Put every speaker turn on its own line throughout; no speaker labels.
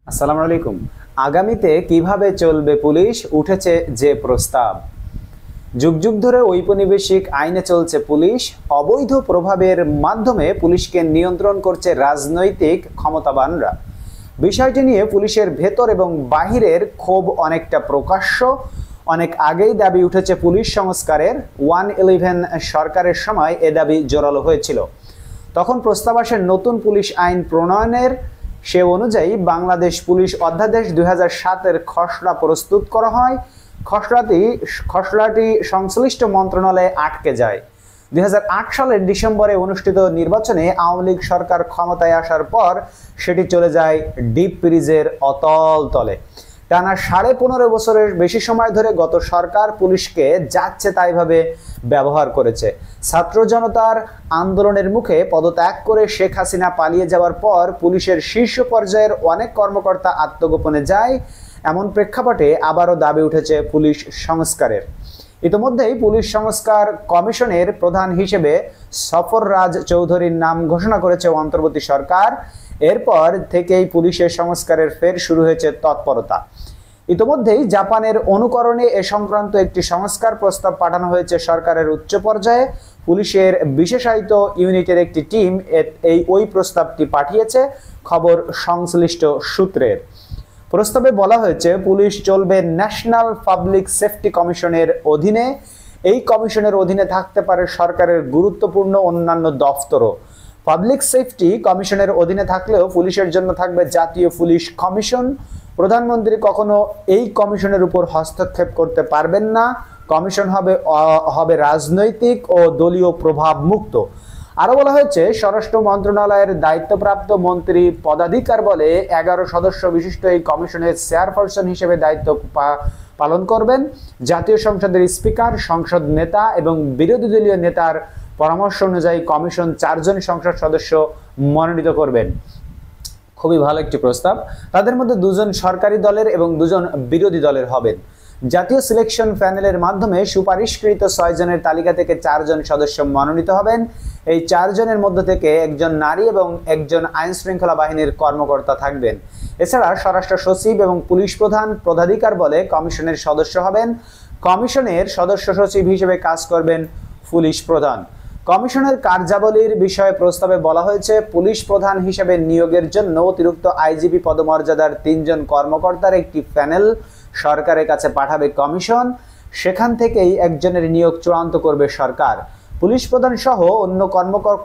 আসসালামু আলাইকুম। আগামীতে কিভাবে চলবে পুলিশ উঠেছে যে প্রস্তাব। যুগ যুগ ধরে ঔপনিবেশিক আইনে চলছে পুলিশ। অবৈধ প্রভাবের মাধ্যমে পুলিশকে নিয়ন্ত্রণ করছে রাজনৈতিক ক্ষমতাবানরা। বিষয়টি নিয়ে পুলিশের ভেতর এবং বাহিরের ক্ষোভ অনেকটা প্রকাশ্য। অনেক আগেই দাবি উঠেছে পুলিশ সংস্কারের। 111 সরকারের সময় এ দাবি জোরালো হয়েছিল। তখন প্রস্তাব আসে নতুন পুলিশ আইন প্রণয়নের। সে অনুযায়ী বাংলাদেশ পুলিশ অধ্যাদেশ 2007-এর খসড়া প্রস্তুত করা হয়। খসড়াটি সংশ্লিষ্ট মন্ত্রণালয়ে আটকে যায়। 2008 সালের ডিসেম্বরে অনুষ্ঠিত নির্বাচনে আওয়ামী লীগ সরকার ক্ষমতায় আসার পর সেটি চলে যায় ডিপ ফ্রিজের অতল তলে। টানা 15.5 বছরের বেশি সময় ধরে গত সরকার পুলিশকে যাচ্ছে তাইভাবে ব্যবহার করেছে। ছাত্র জনতার আন্দোলনের মুখে পদত্যাগ করে শেখ হাসিনা পালিয়ে যাওয়ার পর পুলিশের শীর্ষ পর্যায়ের অনেক কর্মকর্তা আত্মগোপনে যায়। এমন প্রেক্ষাপটে আবারও দাবি উঠেছে পুলিশ সংস্কারের। ইতিমধ্যেই পুলিশ সংস্কার কমিশনের প্রধান হিসেবে সফররাজ চৌধুরীর নাম ঘোষণা করেছে অন্তর্বর্তী সরকার। এরপর থেকেই পুলিশের সংস্কারের ফের শুরু হয়েছে তৎপরতা। ইতিমধ্যেই জাপানের অনুকরণে এ সংক্রান্ত একটি সংস্কার প্রস্তাব পাঠানো হয়েছে সরকারের উচ্চ পর্যায়ে। পুলিশের বিশেষায়িত ইউনিটের একটি টিম ওই প্রস্তাবটি পাঠিয়েছে, খবর সংশ্লিষ্ট সূত্রের। প্রস্তাবে বলা হয়েছে পুলিশ চলবে ন্যাশনাল পাবলিক সেফটি কমিশনের অধীনে। এই কমিশনের অধীনে থাকতে পারে সরকারের গুরুত্বপূর্ণ অন্যান্য দফতরও। পাবলিক সেফটি কমিশনের অধীনে থাকলেও পুলিশের জন্য থাকবে জাতীয় পুলিশ কমিশন। প্রধানমন্ত্রী কখনো এই কমিশনের উপর হস্তক্ষেপ করতে পারবেন না। কমিশন হবে রাজনৈতিক ও দলীয় প্রভাব মুক্ত। আরো বলা হয়েছে স্বরাষ্ট্র মন্ত্রণালয়ের দায়িত্বপ্রাপ্ত মন্ত্রী পদাধিকার বলে 11 সদস্য বিশিষ্ট এই কমিশনের চেয়ারপারসন হিসেবে দায়িত্ব পালন করবেন। জাতীয় সংসদের স্পিকার, সংসদ নেতা এবং বিরোধী দলীয় নেতার পরামর্শ অনুযায়ী কমিশন 4 জন সংসদ সদস্য মনোনীত করবেন। খুবই ভালো একটি প্রস্তাব। তাদের মধ্যে 2 জন সরকারি দলের এবং 2 জন বিরোধী দলের হবেন। জাতীয় সিলেকশন প্যানেলের মাধ্যমে সুপারিশকৃত 6 জনের তালিকা থেকে 4 জন সদস্য মনোনীত হবেন। এই 4 জনের মধ্যে থেকে একজন নারী এবং একজন আইন শৃঙ্খলা বাহিনীর কর্মকর্তা থাকবেন। এছাড়া স্বরাষ্ট্র সচিব এবং পুলিশ প্রধান পদাধিকার বলে কমিশনের সদস্য হবেন। কমিশনের সদস্য সচিব হিসেবে কাজ করবেন পুলিশ প্রধান। কমিশনের কার্যাবলীর বিষয়ে প্রস্তাবে বলা হয়েছে পুলিশ প্রধান হিসেবে নিয়োগের জন্য অতিরিক্ত আইজিপি পদমর্যাদার 3 জন কর্মকর্তার একটি প্যানেল সরকারের কাছে পাঠাবে কমিশন। সেখান থেকেই একজনের নিয়োগ চূড়ান্ত করবে সরকার। পুলিশ প্রধান সহ অন্য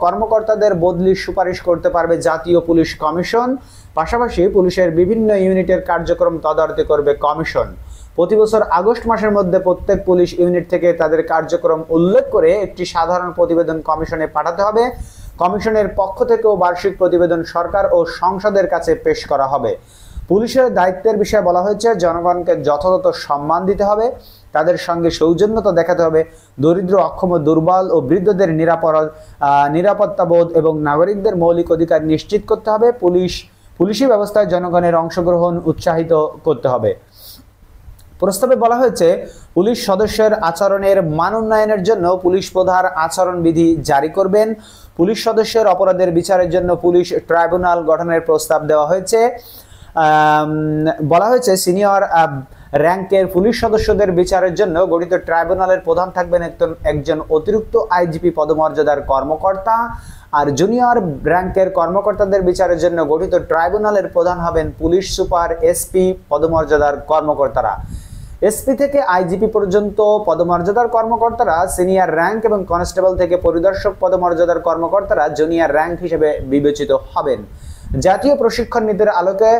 কর্মকর্তাদের বদলির সুপারিশ করতে পারবে জাতীয় পুলিশ কমিশন। পাশাপাশি পুলিশের বিভিন্ন ইউনিটের কার্যক্রম তদারকি করবে কমিশন। প্রতি বছর আগস্ট মাসের মধ্যে প্রত্যেক পুলিশ ইউনিট থেকে তাদের কার্যক্রম উল্লেখ করে একটি সাধারণ প্রতিবেদন কমিশনে পাঠাতে হবে। কমিশনের পক্ষ থেকেও বার্ষিক প্রতিবেদন সরকার ও সংসদের কাছে পেশ করা হবে। পুলিশের দায়িত্বের বিষয়ে বলা হয়েছে জনগণকে যথাযথ সম্মান দিতে হবে, তাদের সঙ্গে সৌজন্যতা দেখাতে হবে, দরিদ্র, অক্ষম, দুর্বল ও বৃদ্ধদের নিরাপত্তাবোধ এবং নাগরিকদের মৌলিক অধিকার নিশ্চিত করতে হবে। পুলিশি ব্যবস্থায় জনগণের অংশগ্রহণ উৎসাহিত করতে হবে। প্রস্তাবে বলা হয়েছে পুলিশ সদস্যের আচরণের মান উন্নয়নের জন্য পুলিশ প্রধান আচরণবিধি জারি করবেন। পুলিশ সদস্যের অপরাধের বিচারের জন্য পুলিশ ট্রাইব্যুনাল গঠনের প্রস্তাব দেওয়া হয়েছে। বলা হয়েছে সিনিয়র র্যাঙ্কের পুলিশ সদস্যদের বিচারের জন্য গঠিত ট্রাইব্যুনালের প্রধান থাকবেন একজন অতিরিক্ত আইজিপি পদমর্যাদার কর্মকর্তা। আর জুনিয়র র্যাঙ্কের কর্মকর্তাদের বিচারের জন্য গঠিত ট্রাইব্যুনালের প্রধান হবেন পুলিশ সুপার, এসপি পদমর্যাদার কর্মকর্তারা। এসপি থেকে আইজিপি পর্যন্ত পদমর্যাদার কর্মকর্তারা সিনিয়র র্যাঙ্ক এবং কনস্টেবল থেকে পরিদর্শক পদমর্যাদার কর্মকর্তারা জুনিয়র র্যাঙ্ক হিসেবে বিবেচিত হবেন। জাতীয় প্রশিক্ষণ নীতির আলোকে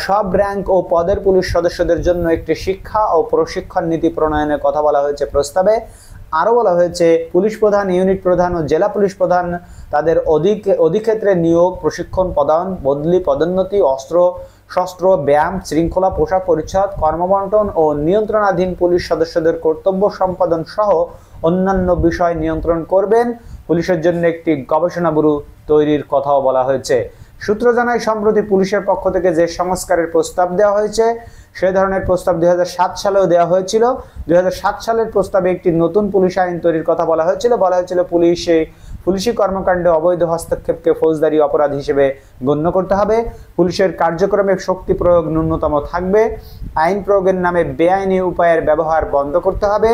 সব র্যাঙ্ক ও পদের পুলিশ সদস্যদের জন্য একটি শিক্ষা ও প্রশিক্ষণ নীতি প্রণয়নের কথা বলা হয়েছে প্রস্তাবে। আরও বলা হয়েছে পুলিশ প্রধান, ইউনিট প্রধান ও জেলা পুলিশ প্রধান তাদের অধিক্ষেত্রে নিয়োগ, প্রশিক্ষণ প্রদান, বদলি, পদোন্নতি, অস্ত্র শস্ত্র, ব্যায়াম, শৃঙ্খলা, পোশাক পরিচ্ছদ, কর্মবন্টন ও নিয়ন্ত্রণাধীন পুলিশ সদস্যদের কর্তব্য সম্পাদন সহ অন্যান্য বিষয় নিয়ন্ত্রণ করবেন। পুলিশের জন্য একটি গবেষণা ব্যুরো তৈরির কথাও বলা হয়েছে। সূত্র জানায় সম্প্রতি পুলিশের পক্ষ থেকে যে সংস্কারের প্রস্তাব দেওয়া হয়েছে সে ধরনের প্রস্তাব 2007 সালেও দেওয়া হয়েছিল। 2007 সালের প্রস্তাবে একটি নতুন পুলিশ আইন তৈরির কথা বলা হয়েছিল। পুলিশি কর্মকাণ্ডে অবৈধ হস্তক্ষেপকে ফৌজদারি অপরাধ হিসেবে গণ্য করতে হবে। পুলিশের কার্যক্রমে শক্তি প্রয়োগ ন্যূনতম থাকবে। আইন প্রয়োগের নামে বেআইনি উপায়ের ব্যবহার বন্ধ করতে হবে।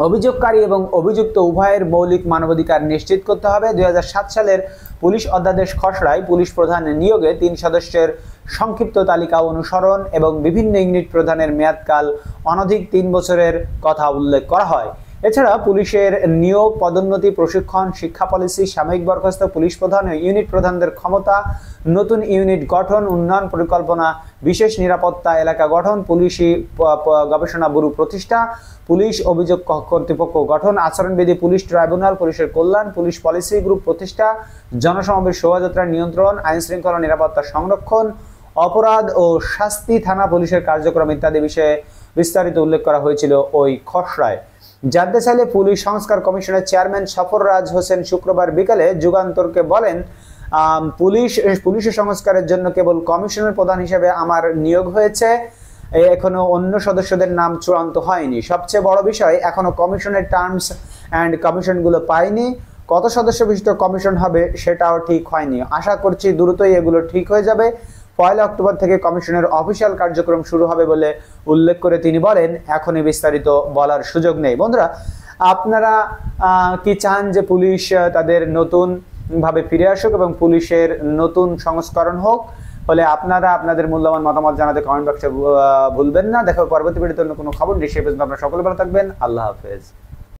অভিযোগকারী এবং অভিযুক্ত উভয়ের মৌলিক মানবাধিকার নিশ্চিত করতে হবে। 2007 সালের পুলিশ অধ্যাদেশ খসড়ায় পুলিশ প্রধান নিয়োগে 3 সদস্যের সংক্ষিপ্ত তালিকা অনুসরণ এবং বিভিন্ন ইউনিট প্রধানের মেয়াদকাল অনধিক 3 বছরের কথা উল্লেখ করা হয়। এছাড়া পুলিশের নিয়োগ, পদোন্নতি, প্রশিক্ষণ, শিক্ষা পলিসি, সাময়িক বরখাস্ত পুলিশ প্রধান ও ইউনিট প্রধানদের ক্ষমতা, নতুন ইউনিট গঠন, উন্নয়ন পরিকল্পনা, বিশেষ নিরাপত্তা এলাকা গঠন, পুলিশি গবেষণা ব্যুরো প্রতিষ্ঠা, পুলিশ অভিযোগ কর্তৃপক্ষ গঠন, আচরণবিধি, পুলিশ ট্রাইব্যুনাল, পুলিশের কল্যাণ, পুলিশ পলিসি গ্রুপ প্রতিষ্ঠা, জনসমাবেশ, শোভাযাত্রা নিয়ন্ত্রণ, আইন শৃঙ্খলা নিরাপত্তা সংরক্ষণ, অপরাধ ও শাস্তি, থানা পুলিশের কার্যক্রম ইত্যাদি বিষয়ে বিস্তারিত উল্লেখ করা হয়েছিল ওই খসড়ায়। জানতে চাইলে পুলিশ সংস্কার কমিশনের চেয়ারম্যান সফররাজ হোসেন শুক্রবার বিকালে যুগান্তরকে বলেন, পুলিশ সংস্কারের জন্য কেবল কমিশনের প্রধান হিসেবে আমার নিয়োগ হয়েছে, এখনো অন্য সদস্যদের নাম চূড়ান্ত হয়নি। সবচেয়ে বড় বিষয়, এখনো কমিশনের টার্মস অ্যান্ড কমিশনগুলো পাইনি। কত সদস্য বিশিষ্ট কমিশন হবে সেটাও ঠিক হয়নি। আশা করছি দ্রুতই এগুলো ঠিক হয়ে যাবে। 1 অক্টোবর থেকে কমিশনের অফিসিয়াল কার্যক্রম শুরু হবে বলে উল্লেখ করে তিনি বলেন, এখনই বিস্তারিত বলার সুযোগ নেই। বন্ধুরা, আপনারা কি চান যে পুলিশ তাদের নতুন ভাবে ফিরে আসুক এবং পুলিশের নতুন সংস্করণ হোক? হলে আপনারা আপনাদের মূল্যবান মতামত জানাতে কমেন্ট বক্সে ভুলবেন না। দেখা হবে পরবর্তী ভিডিওতে অন্য কোনো খবর নিয়ে। সে পর্যন্ত আপনারা সকলে ভালো থাকবেন। আল্লাহ হাফেজ।